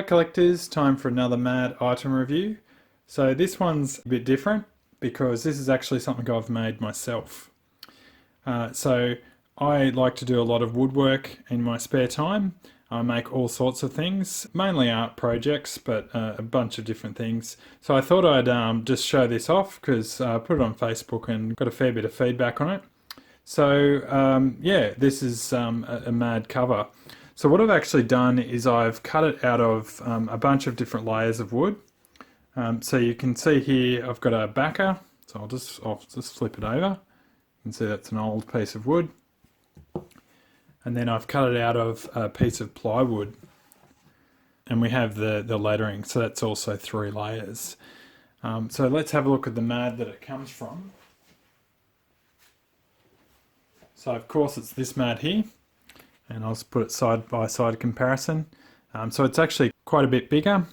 Hi collectors, time for another mad item review. So this one's a bit different because this is actually something I've made myself. So I like to do a lot of woodwork in my spare time. I make all sorts of things, mainly art projects, but a bunch of different things. So I thought I'd just show this off because I put it on Facebook and got a fair bit of feedback on it. So yeah, this is a mad cover. So what I've actually done is I've cut it out of a bunch of different layers of wood. So you can see here I've got a backer, so I'll just flip it over. You can see that's an old piece of wood. And then I've cut it out of a piece of plywood. And we have the lettering, so that's also 3 layers. So let's have a look at the mad that it comes from. So of course it's this mad here. And I'll just put it side by side comparison. So it's actually quite a bit bigger,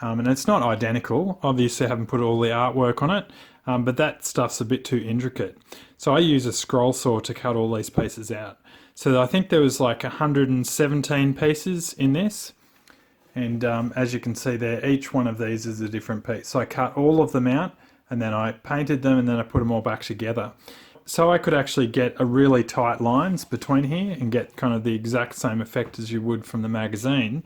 and it's not identical. Obviously I haven't put all the artwork on it, but that stuff's a bit too intricate. So I use a scroll saw to cut all these pieces out. So I think there was like 117 pieces in this, and as you can see there, each one of these is a different piece. So I cut all of them out, and then I painted them, and then I put them all back together. So I could actually get a really tight lines between here and get kind of the exact same effect as you would from the magazine.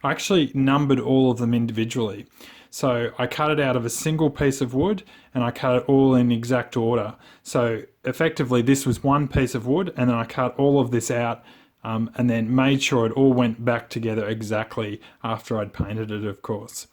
I actually numbered all of them individually. So I cut it out of a single piece of wood and I cut it all in exact order. So effectively this was one piece of wood, and then I cut all of this out and then made sure it all went back together exactly after I'd painted it, of course.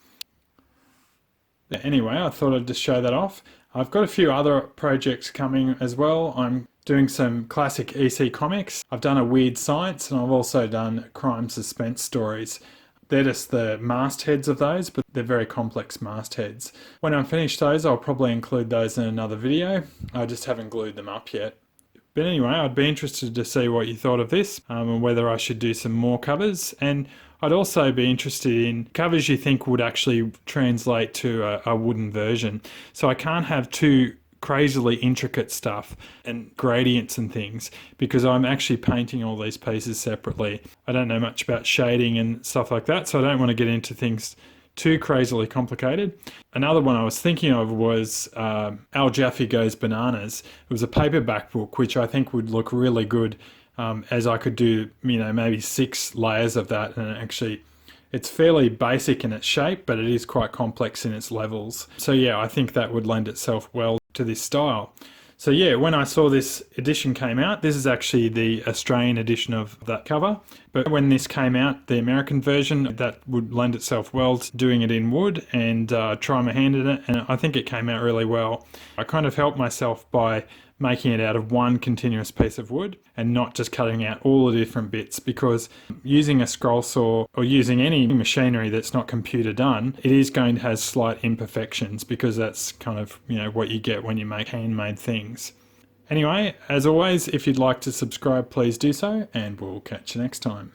Anyway, I thought I'd just show that off. I've got a few other projects coming as well. I'm doing some classic EC comics. I've done a weird science, and I've also done crime suspense stories. They're just the mastheads of those, but they're very complex mastheads. When I finish those, I'll probably include those in another video. I just haven't glued them up yet. But anyway, I'd be interested to see what you thought of this and whether I should do some more covers. And I'd also be interested in covers you think would actually translate to a wooden version. So I can't have too crazily intricate stuff and gradients and things because I'm actually painting all these pieces separately. I don't know much about shading and stuff like that, so I don't want to get into things too crazily complicated. Another one I was thinking of was Al Jaffe Goes Bananas. It was a paperback book which I think would look really good, as I could do, you know, maybe 6 layers of that, and actually it's fairly basic in its shape, but it is quite complex in its levels. So yeah, I think that would lend itself well to this style. So yeah, when I saw this edition came out, this is actually the Australian edition of that cover, but when this came out, the American version, that would lend itself well to doing it in wood and try my hand at it, and I think it came out really well. I kind of helped myself by making it out of one continuous piece of wood and not just cutting out all the different bits, because using a scroll saw or using any machinery that's not computer done, it is going to have slight imperfections because that's kind of, you know, what you get when you make handmade things. Anyway, as always, if you'd like to subscribe, please do so, and we'll catch you next time.